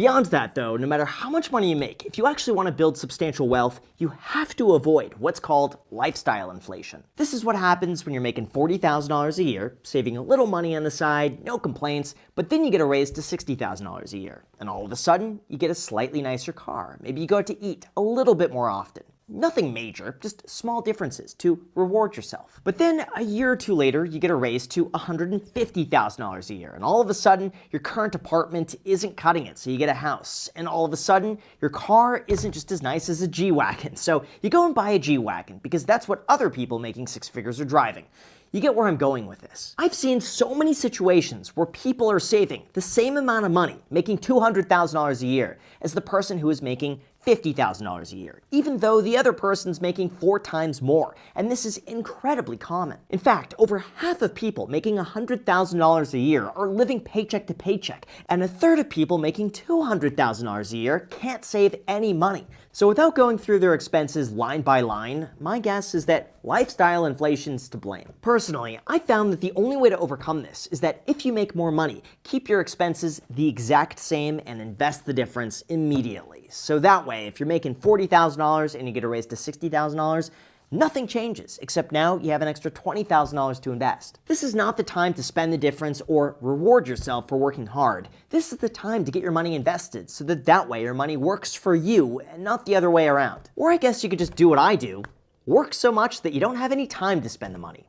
Beyond that though, no matter how much money you make, if you actually want to build substantial wealth, you have to avoid what's called lifestyle inflation. This is what happens when you're making $40,000 a year, saving a little money on the side, no complaints, but then you get a raise to $60,000 a year. And all of a sudden, you get a slightly nicer car. Maybe you go out to eat a little bit more often. Nothing major, just small differences to reward yourself. But then a year or two later, you get a raise to $150,000 a year. And all of a sudden, your current apartment isn't cutting it, so you get a house. And all of a sudden, your car isn't just as nice as a G-Wagon. So you go and buy a G-Wagon because that's what other people making six figures are driving. You get where I'm going with this. I've seen so many situations where people are saving the same amount of money, making $200,000 a year, as the person who is making $50,000 a year, even though the other person's making 4 times more. And this is incredibly common. In fact, over half of people making $100,000 a year are living paycheck to paycheck, and a third of people making $200,000 a year can't save any money. So without going through their expenses line by line, my guess is that lifestyle inflation's to blame. Personally, I found that the only way to overcome this is that if you make more money, keep your expenses the exact same and invest the difference immediately. So that way, if you're making $40,000 and you get a raise to $60,000, nothing changes, except now you have an extra $20,000 to invest. This is not the time to spend the difference or reward yourself for working hard. This is the time to get your money invested so that way your money works for you and not the other way around. Or I guess you could just do what I do, work so much that you don't have any time to spend the money.